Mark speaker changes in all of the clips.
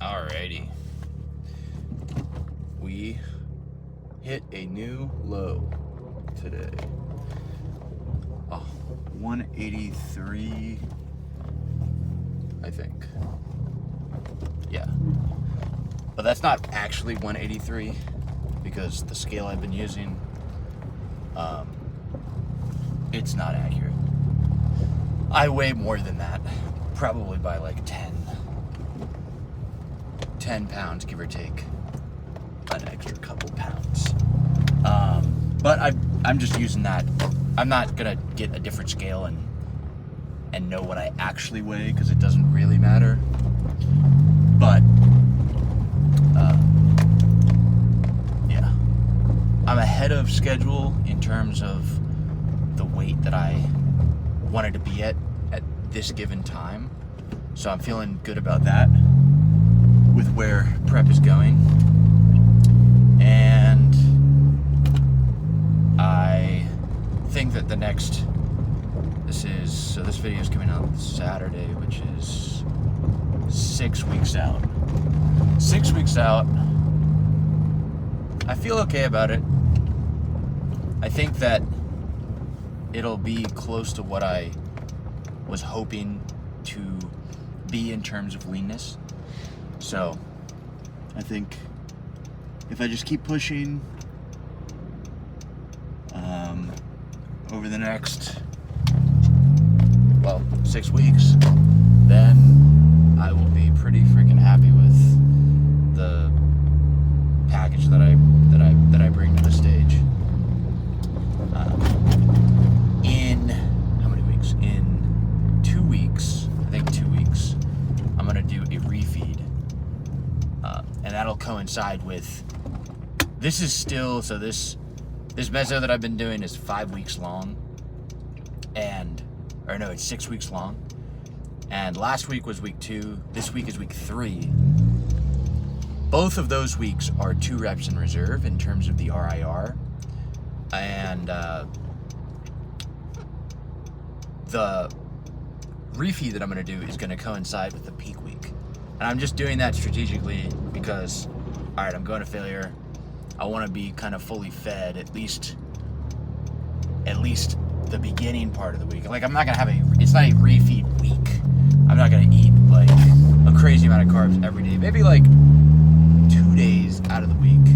Speaker 1: Alrighty. We hit a new low today. 183, I think. Yeah. But that's not actually 183 because the scale I've been using, it's not accurate. I weigh more than that, probably by like 10 pounds, give or take an extra couple pounds. But I'm just using that. I'm not gonna get a different scale and know what I actually weigh because it doesn't really matter. But yeah, I'm ahead of schedule in terms of the weight that I wanted to be at this given time. So I'm feeling good about that with where prep is going. And I think that this video is coming out Saturday, which is 6 weeks out. 6 weeks out. I feel okay about it. I think that it'll be close to what I was hoping to be in terms of leanness. So I think if I just keep pushing over the next 6 weeks, then I will be pretty freaking happy with the package that I bring to the stage. In how many weeks? In 2 weeks, I think 2 weeks, I'm gonna do a refeed, and that'll coincide with. This meso that I've been doing is 5 weeks long, it's 6 weeks long, and last week was week 2. This week is week 3. Both of those weeks are 2 reps in reserve in terms of the RIR, and the refeed that I'm going to do is going to coincide with the peak week. And I'm just doing that strategically because, all right, I'm going to failure. I want to be kind of fully fed at least the beginning part of the week. Like, I'm not going to have it's not a refeed week. I'm not going to eat like a crazy amount of carbs every day. Maybe like 2 days out of the week.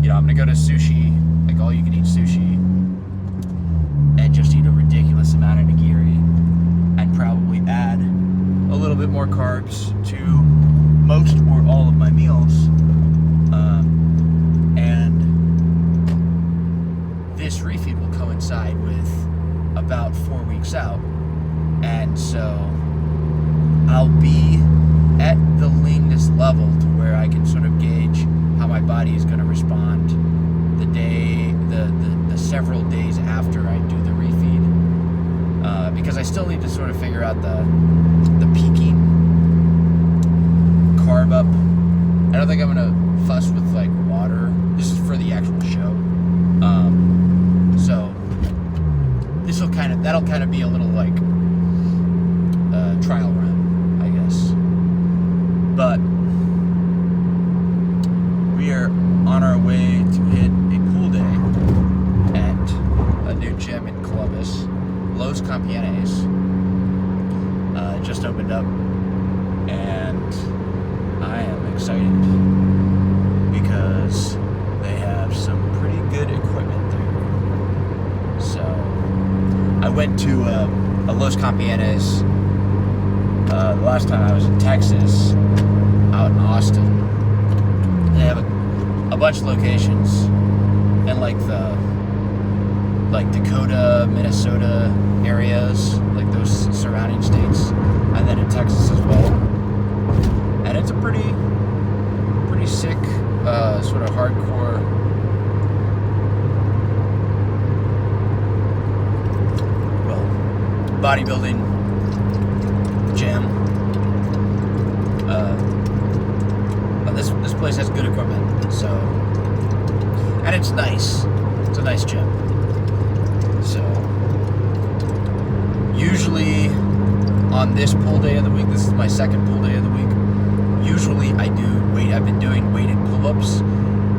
Speaker 1: You know, I'm going to go to sushi, like all you can eat sushi, and just eat a ridiculous amount of nigiri and probably add a little bit more carbs to most or all of my meals. And this refeed will coincide with about 4 weeks out. And so I'll be at the leanness level to where I can sort of gauge how my body is going to respond the several days after I do the refeed. Because I still need to sort of figure out the peaking carb up. I don't think I'm going to fuss with like water. This is for the actual show. So that'll kind of be a little like trial run, I guess. But we are on our way to hit a pool day at a new gym in Columbus, Los Campeones. It just opened up, and I am excited because they have some pretty good equipment there. So I went to a Los Campeones the last time I was in Texas, out in Austin. They have a bunch of locations in like Dakota, Minnesota areas, like those surrounding states, and then in Texas as well. And it's a pretty sick, sort of hardcore, bodybuilding gym. But this place has good equipment, so, and it's nice. It's a nice gym. So usually on this pool day of the week, this is my second pool day of the week, usually I do I've been doing weighted pull-ups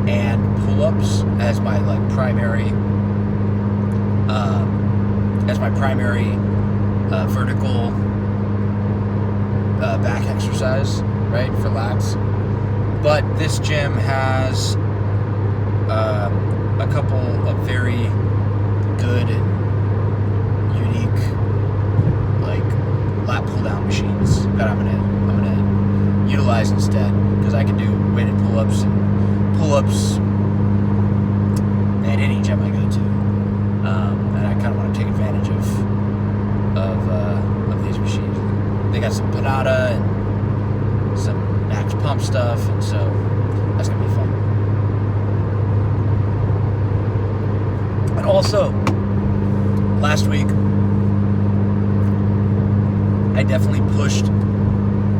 Speaker 1: and pull-ups as my primary vertical back exercise, right, for lats. But this gym has a couple of very good and unique lat pull-down machines that I'm gonna utilize instead, because I can do weighted pull-ups at any gym I go to, and I kind of want to take advantage of these machines. They got some Panada and some max pump stuff, and so that's gonna be fun. And also, last week I definitely pushed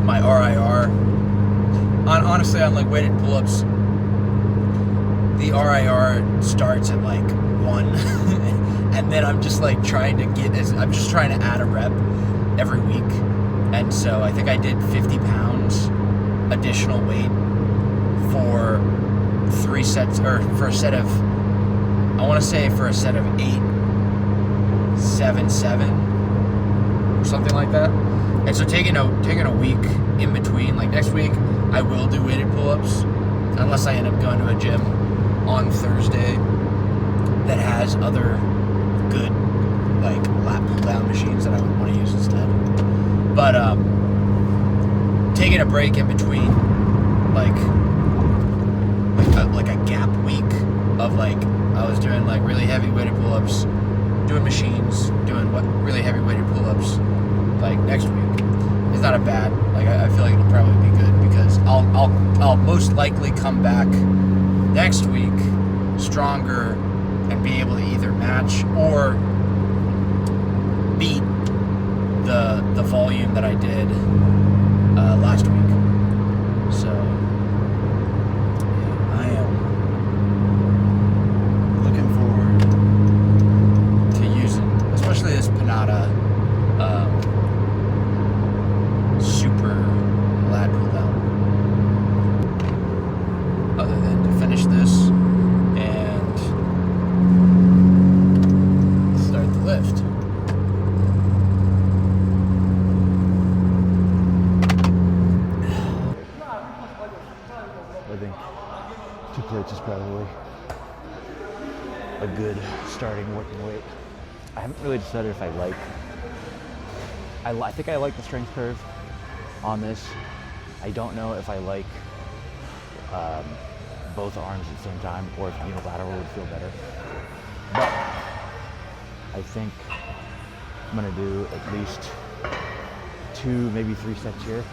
Speaker 1: my RIR. Honestly, on weighted pull-ups, the RIR starts at 1, and then I'm just trying to add a rep every week, and so I think I did 50 pounds additional weight for 3 sets, or for a set of, I want to say for a set of 8, 7, 7, or something like that. And so taking a week in between, next week, I will do weighted pull-ups, unless I end up going to a gym on Thursday that has other good lat pull-down machines that I would want to use instead. But taking a break in between, a gap week of I was doing really heavy weighted pull-ups, doing machines, doing really heavy weighted pull-ups next week is not a bad. I feel like it'll probably be good, because I'll most likely come back next week stronger and be able to either match or beat the volume that I did last week. So yeah, I am looking forward to using, especially this Panada super lat pull down. Other than to finish this and start the lift. I think 2 plates is probably a good starting working weight. I haven't really decided if I think I like the strength curve on this. I don't know if I like both arms at the same time, or if unilateral would feel better. But I think I'm gonna do at least 2, maybe 3 sets here.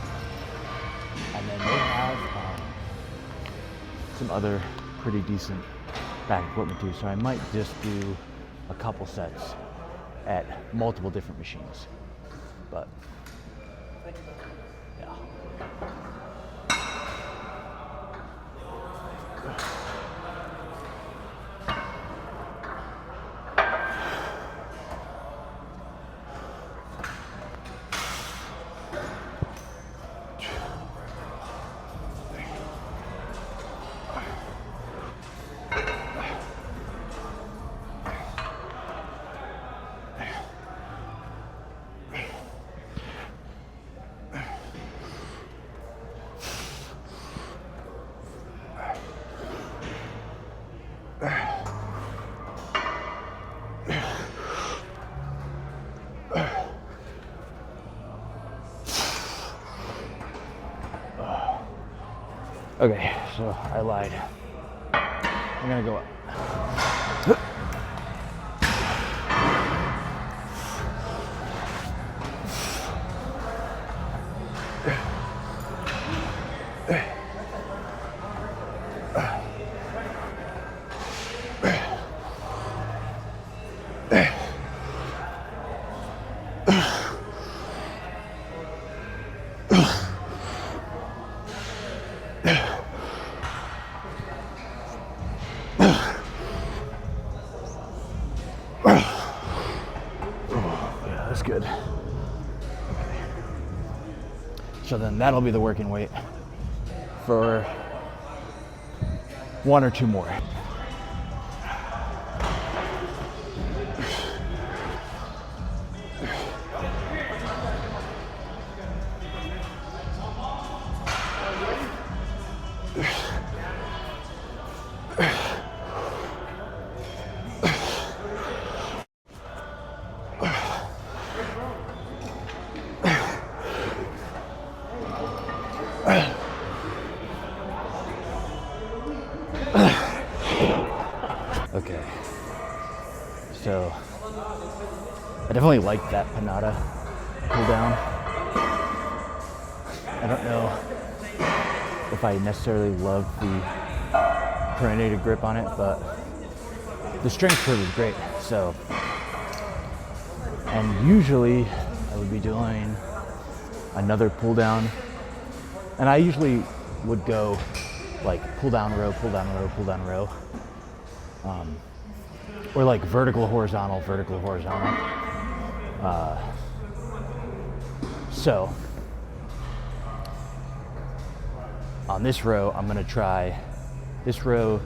Speaker 1: And then they have some other pretty decent back equipment too, so I might just do a couple sets at multiple different machines. But yeah. Okay, so I lied. I'm gonna go up. Good. Okay. So then that'll be the working weight for one or two more. Okay, so I definitely like that Panada pull down. I don't know if I necessarily love the pronated grip on it, but the strength curve is great. So, and usually I would be doing another pull down, and I usually would go like pull down row, pull down row, pull down row. Or like vertical, horizontal, vertical, horizontal. So on this row, I'm gonna try this row.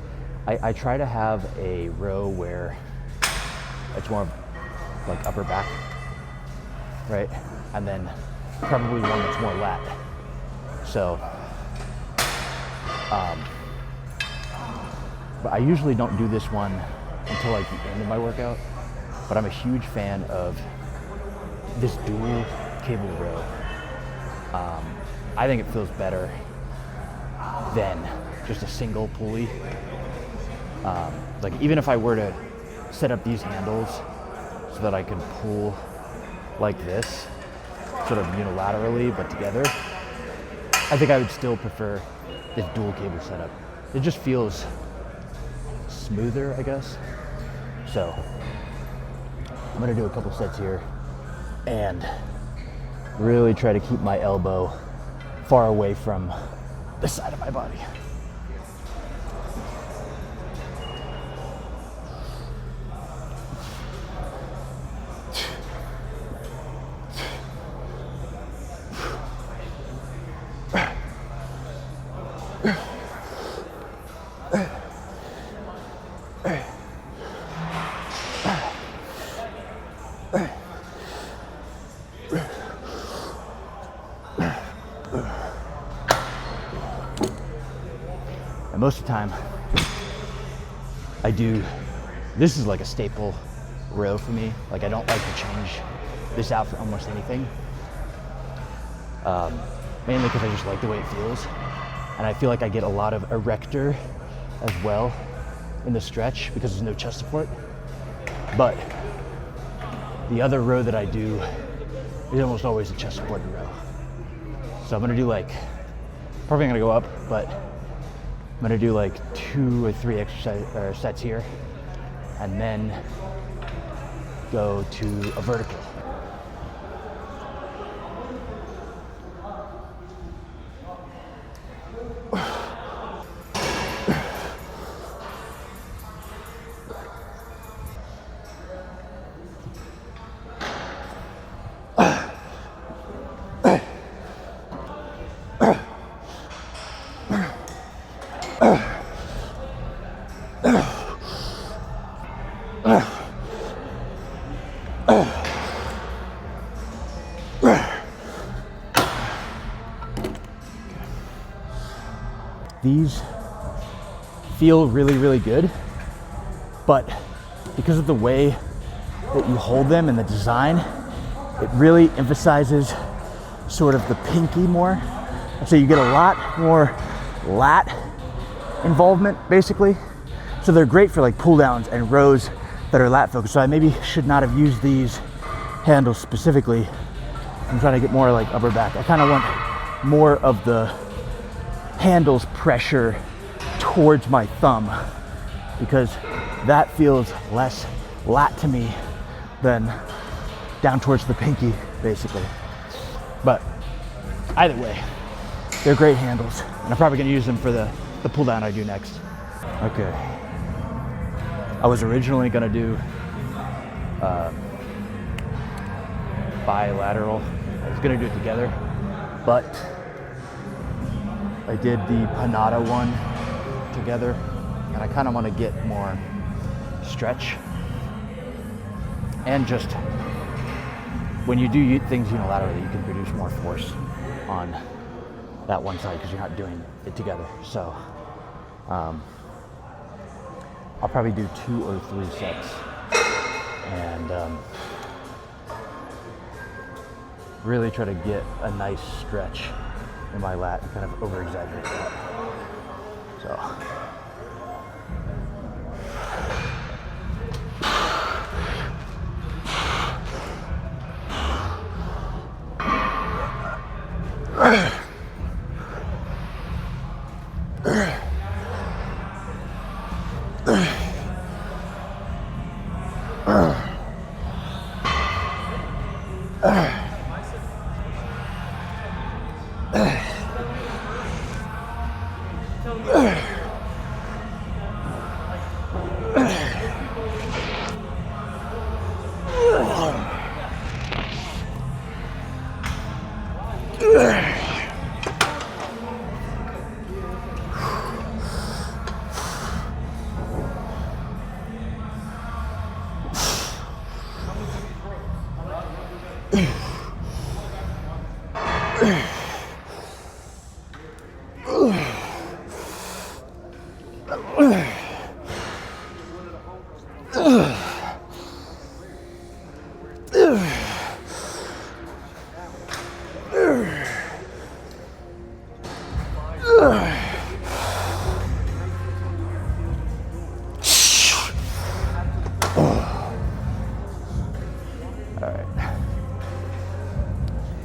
Speaker 1: I try to have a row where it's more like upper back, right? And then probably one that's more lat. So, but I usually don't do this one until like the end of my workout, but I'm a huge fan of this dual cable row. I think it feels better than just a single pulley. Like even if I were to set up these handles so that I could pull like this, sort of unilaterally but together, I think I would still prefer this dual cable setup. It just feels smoother, I guess. So I'm gonna do a couple sets here and really try to keep my elbow far away from the side of my body. And most of the time, I do, this is like a staple row for me. Like I don't like to change this out for almost anything. Mainly because I just like the way it feels. And I feel like I get a lot of erector as well in the stretch because there's no chest support. But the other row that I do is almost always a chest supported row. So I'm gonna do like, probably gonna go up, but I'm gonna do like 2 or 3 exercise sets here, and then go to a vertical. These feel really, really good, but because of the way that you hold them and the design, it really emphasizes sort of the pinky more. And so you get a lot more lat involvement, basically. So they're great for like pull downs and rows that are lat focused. So I maybe should not have used these handles specifically. I'm trying to get more like upper back. I kind of want more of the handles pressure towards my thumb because that feels less lat to me than down towards the pinky, basically. But either way, they're great handles, and I'm probably gonna use them for the pull down I do next. Okay, I was originally gonna do bilateral. I was gonna do it together, but I did the Panada one together
Speaker 2: And I kind of want to get more stretch. And just when you do things unilaterally, you can produce more force on that one side because you're not doing it together. So I'll probably do 2 or 3 sets and really try to get a nice stretch in my lat and kind of over exaggerate that. So.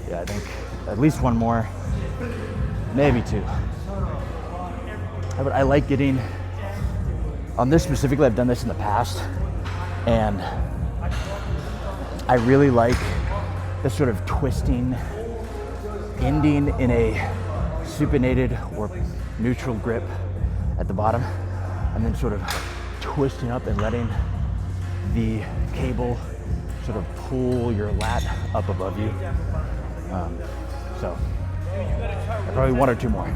Speaker 2: Yeah, I think at least one more, maybe 2. But I like getting, on this specifically, I've done this in the past, and I really like the sort of twisting, ending in a supinated or neutral grip at the bottom, and then sort of twisting up and letting the cable sort of pull your lat up above you. So probably 1 or 2 more.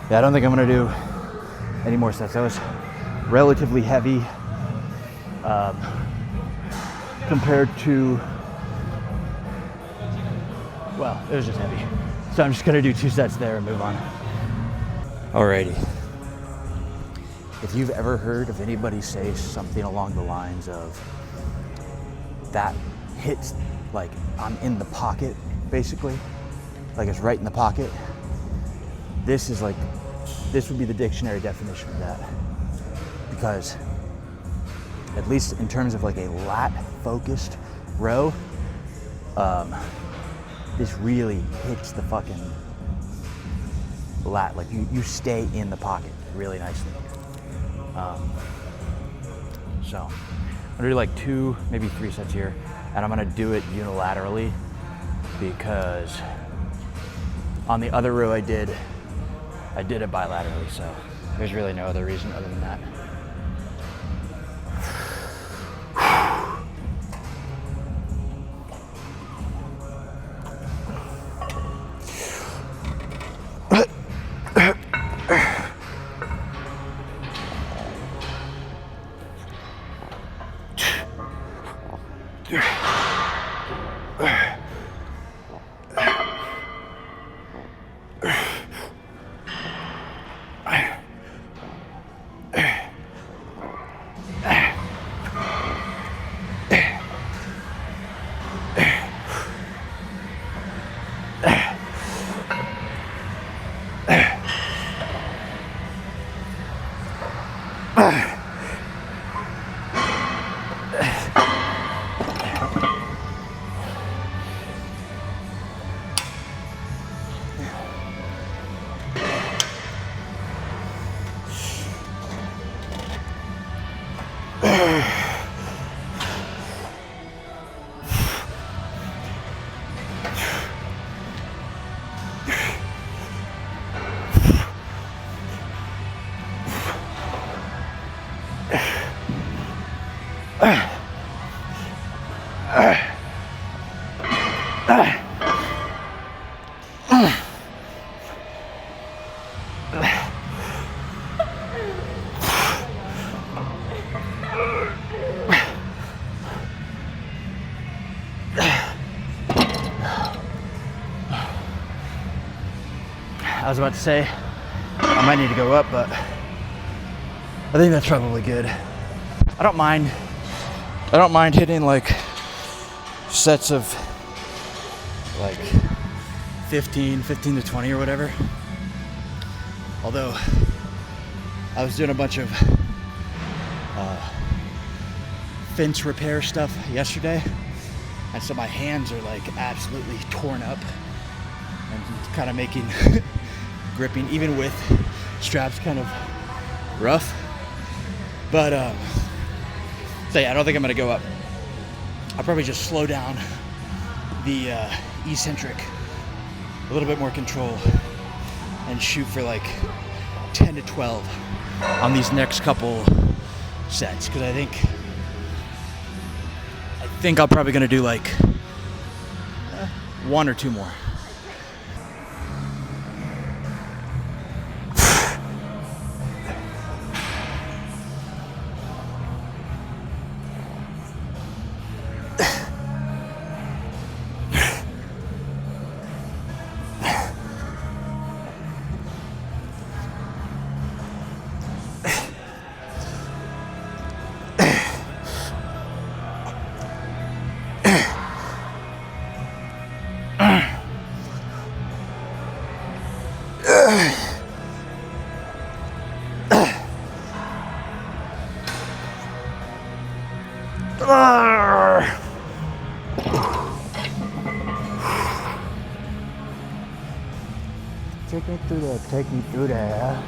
Speaker 2: Yeah, I don't think I'm gonna do any more sets. That was relatively heavy compared to, well, it was just heavy. So I'm just gonna do 2 sets there and move on. Alrighty. If you've ever heard of anybody say something along the lines of, that hits, like, I'm in the pocket, basically, like it's right in the pocket, this is like, this would be the dictionary definition of that. Because at least in terms of like a lat focused row, this really hits the fucking lat. Like you stay in the pocket really nicely. So I'm gonna do like 2, maybe 3 sets here, and I'm gonna do it unilaterally because on the other row I did it bilaterally, so there's really no other reason other than that. I was about to say I might need to go up, but I think that's probably good. I don't mind hitting like sets of like 15 to 20 or whatever. Although I was doing a bunch of fence repair stuff yesterday, and so my hands are like absolutely torn up and kind of making gripping even with straps kind of rough. But so yeah, I don't think I'm gonna go up. I'll probably just slow down the eccentric, a little bit more control, and shoot for like 10 to 12 on these next couple sets, because I think I'm probably gonna do like one or two more. Take me through there.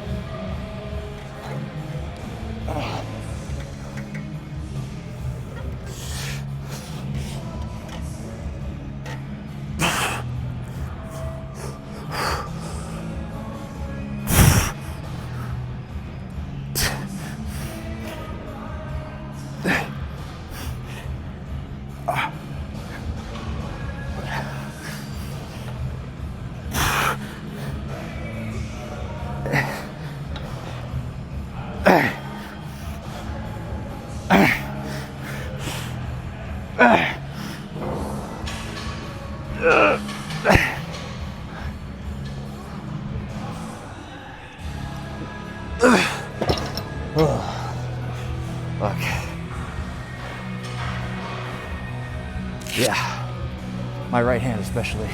Speaker 2: Look. Yeah, my right hand especially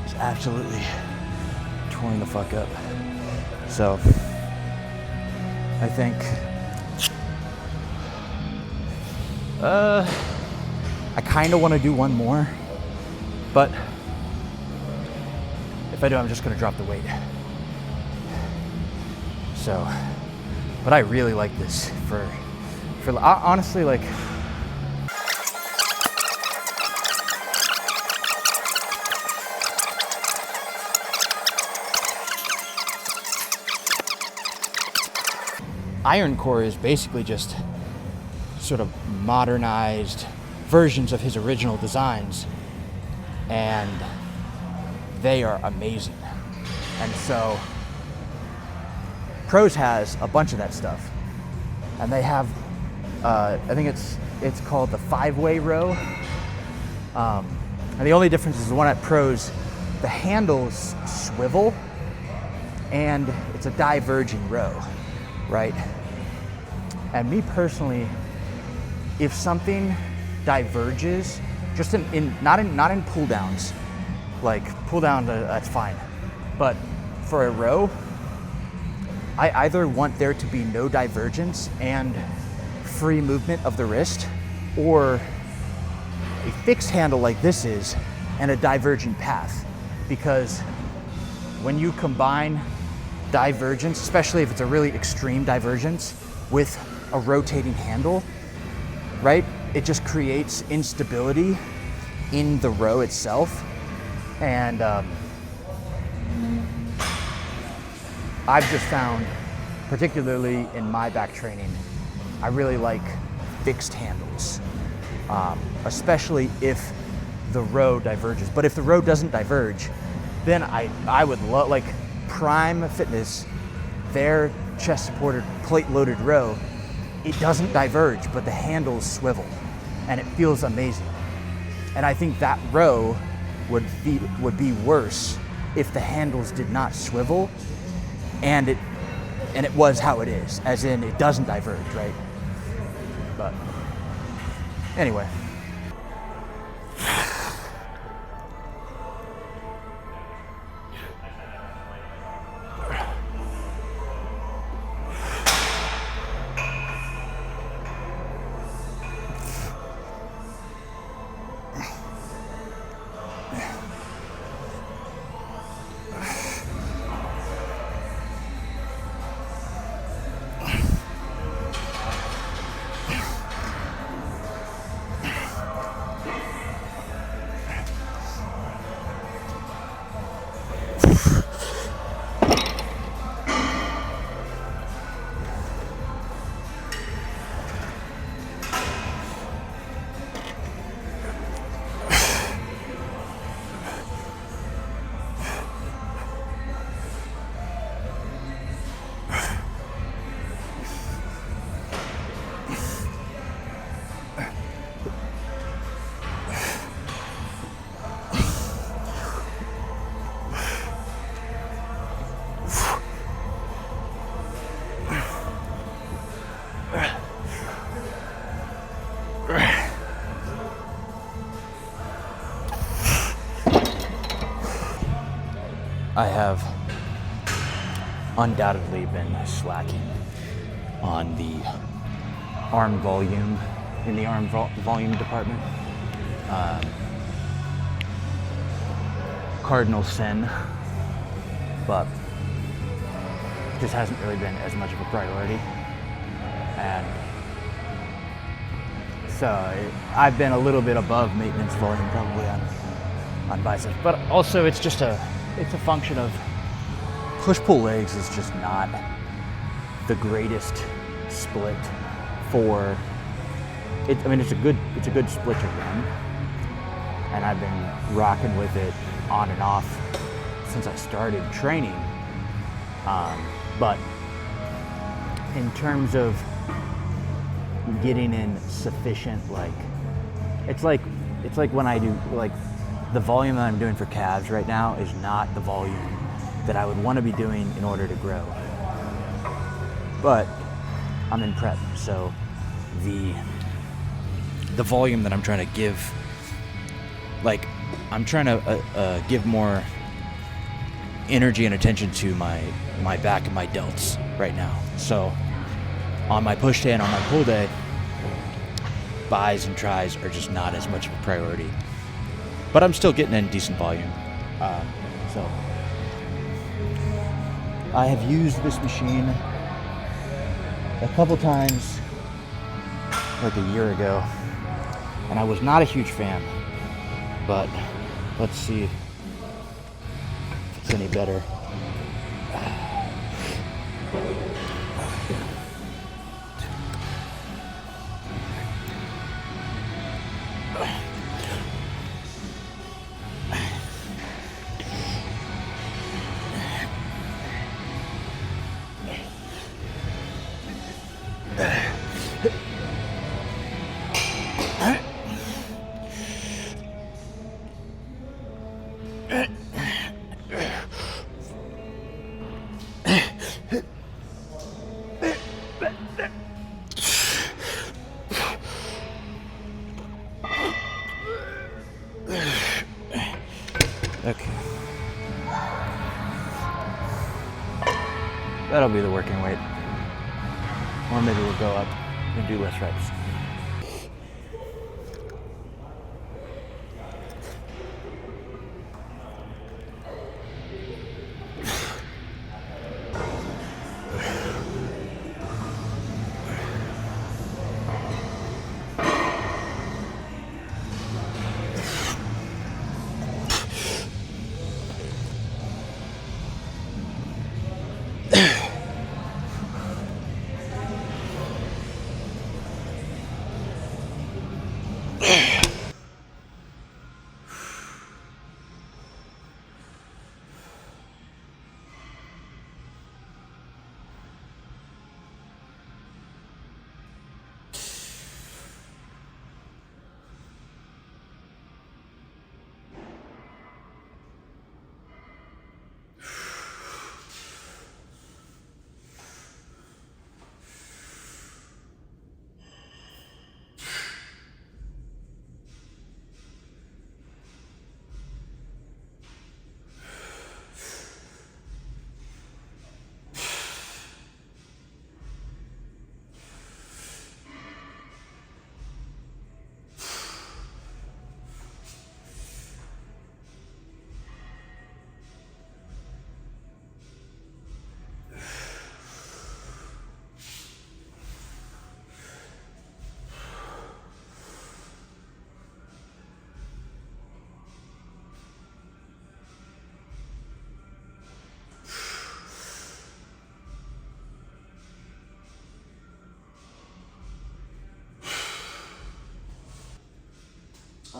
Speaker 2: is absolutely torn the fuck up. So I think I kind of want to do one more, but if I do, I'm just gonna drop the weight. So, but I really like this for honestly, like, Iron Core is basically just sort of modernized versions of his original designs, and they are amazing. And so Pros has a bunch of that stuff, and they have I think it's called the 5-way row, and the only difference is the one at Pros, the handles swivel and it's a diverging row, right? And me personally, if something diverges, just not in pull downs, like pull down, that's fine, but for a row, I either want there to be no divergence and free movement of the wrist, or a fixed handle like this is and a diverging path. Because when you combine divergence, especially if it's a really extreme divergence, with a rotating handle, right? It just creates instability in the row itself. And I've just found, particularly in my back training, I really like fixed handles, especially if the row diverges. But if the row doesn't diverge, then I would love, like Prime Fitness, their chest supported plate loaded row, it doesn't diverge, but the handles swivel and it feels amazing. And I think that row would be worse if the handles did not swivel and it was how it is, as in it doesn't diverge, right? But anyway. I have undoubtedly been slacking on the arm volume, in the arm volume department. Cardinal sin, but just hasn't really been as much of a priority. And so I've been a little bit above maintenance volume probably on biceps, but also it's a function of push-pull legs is just not the greatest split for it. I mean, it's a good split to run, and I've been rocking with it on and off since I started training. But in terms of getting in sufficient, it's like when I do, like, the volume that I'm doing for calves right now is not the volume that I would want to be doing in order to grow. But I'm in prep, so the volume that I'm trying to give, like, I'm trying to give more energy and attention to my back and my delts right now. So on my push day and on my pull day, bis and tris are just not as much of a priority. But I'm still getting in decent volume. So I have used this machine a couple times, like a year ago, and I was not a huge fan. But let's see if it's any better. Okay. That'll be the working weight. Or maybe we'll go up and do less reps.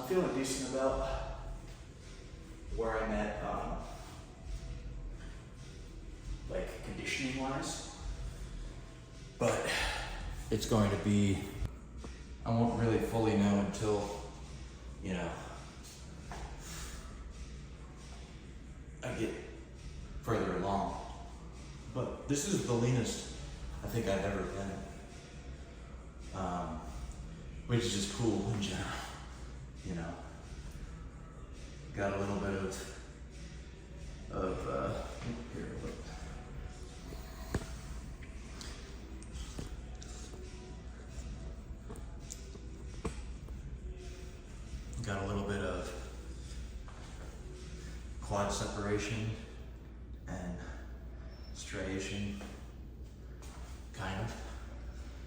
Speaker 2: feeling decent about where I'm at, like conditioning wise. But it's going to be, I won't really fully know until, you know, I get further along. But this is the leanest I think I've ever been. Which is just cool in general, you know. Got a little bit of here, look. Got a little bit of quad separation and striation, kind of,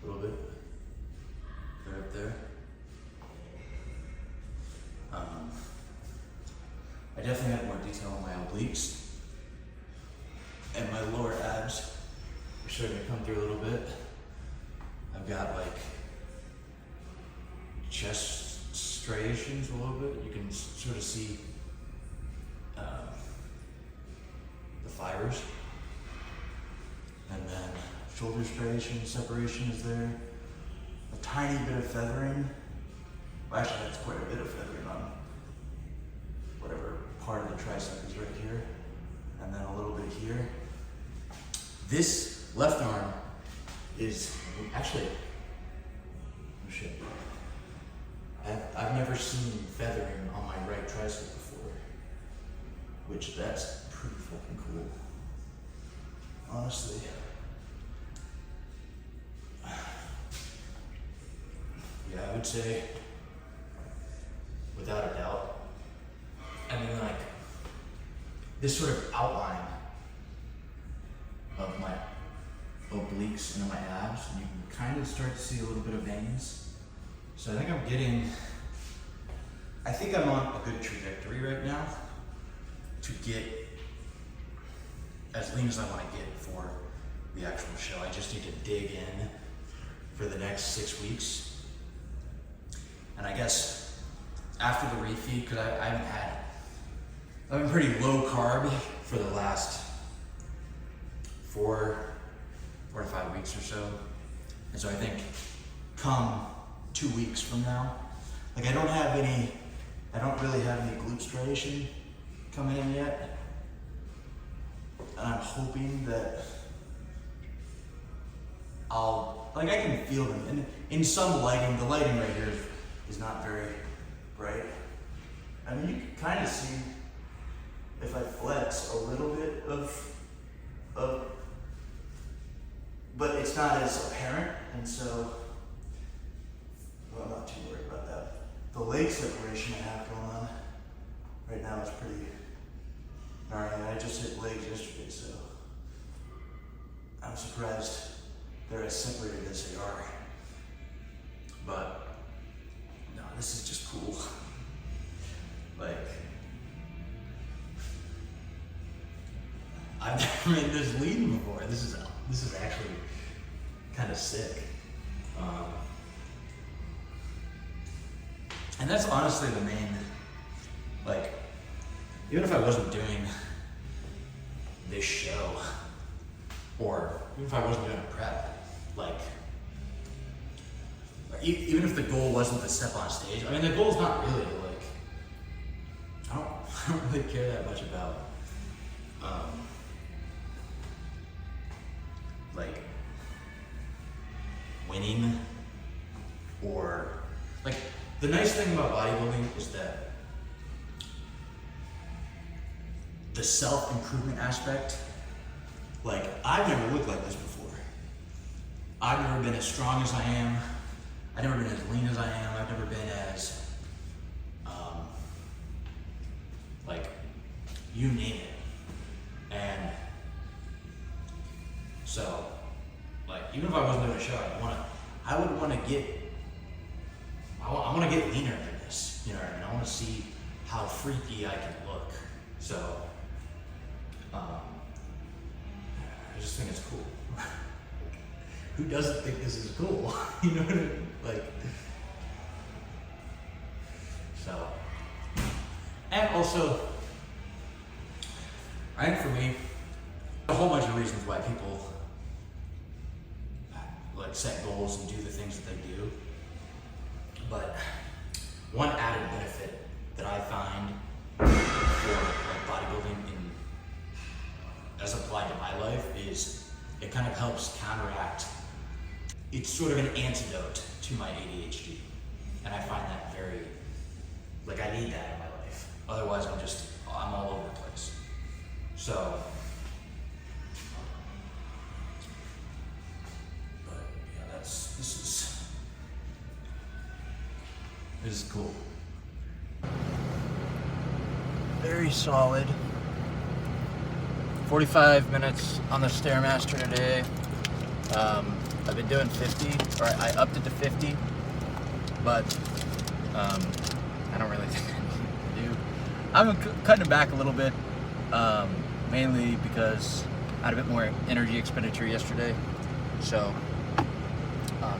Speaker 2: a little bit, right up there. I definitely have more detail on my obliques, and my lower abs are starting to come through a little bit. I've got like chest striations a little bit. You can sort of see the fibers. And then shoulder striation, separation is there. A tiny bit of feathering. Well, actually, that's quite a bit of feathering on whatever part of the tricep is right here. And then a little bit here. This left arm is actually, oh shit. I've never seen feathering on my right tricep before, which that's pretty fucking cool, honestly. Yeah, I would say, without a doubt, I mean, like, this sort of outline of my obliques and my abs, and you can kind of start to see a little bit of veins. So I think I'm on a good trajectory right now to get as lean as I want to get for the actual show. I just need to dig in for the next 6 weeks. And I guess after the refeed, because I've been pretty low carb for the last 4 to 5 weeks or so. And so I think come 2 weeks from now, like I don't really have any glute striation coming in yet. And I'm hoping that I can feel them. And in some lighting, the lighting right here is not very bright. I mean, you can kind of see if I flex a little bit of, but it's not as apparent. And so, well, I'm not too worried about that. The leg separation I have going on right now is pretty gnarly. I just hit legs yesterday, so I'm surprised they're as separated as they are. But no, this is just cool. Like, I've never made this lean before. This is actually kind of sick. And that's honestly the main, like, even if I wasn't doing this show, or even if I wasn't doing a prep, like, even if the goal wasn't to step on stage, I mean, the goal's not really to, like, I don't really care that much about, like, winning, or, like, the nice thing about bodybuilding is that the self-improvement aspect, like, I've never looked like this before. I've never been as strong as I am. I've never been as lean as I am. I've never been as, like, you name it. And so, like, even if I wasn't doing a show, I would want to get leaner than this. You know what I mean? I want to see how freaky I can look. So, I just think it's cool. Who doesn't think this is cool? You know what I mean? Like, so.
Speaker 1: also, I think for me, a whole bunch of reasons why people like set goals and do the things that they do. But one added benefit that I find for like bodybuilding as applied to my life is it kind of helps counteract. It's sort of an antidote to my ADHD, and I find that very, like, I need that in my life. Otherwise, I'm all over the place. So, but yeah, this is cool. Very solid. 45 minutes on the Stairmaster today. I've been doing 50, or I upped it to 50, but I don't really think I need to do. I'm cutting it back a little bit, mainly because I had a bit more energy expenditure yesterday. So,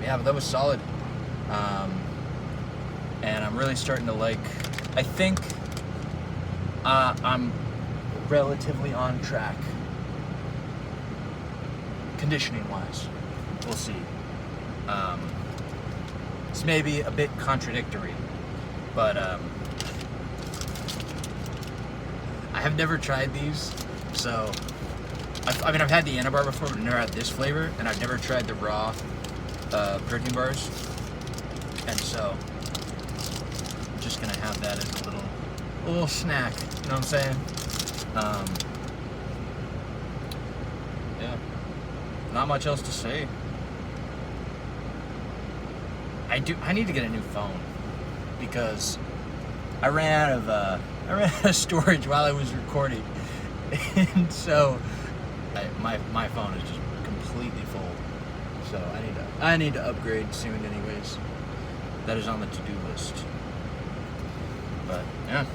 Speaker 1: yeah, but that was solid. And I'm really starting to like, I think I'm relatively on track, conditioning-wise. We'll see. It's maybe a bit contradictory, but I have never tried these, so I mean I've had the Anabar before, but never had this flavor, and I've never tried the raw protein bars, and so I'm just gonna have that as a little snack. You know what I'm saying? Yeah. Not much else to say. I need to get a new phone because I ran out of storage while I was recording, and so my phone is just completely full. So I need to upgrade soon, anyways. That is on the to-do list. But yeah.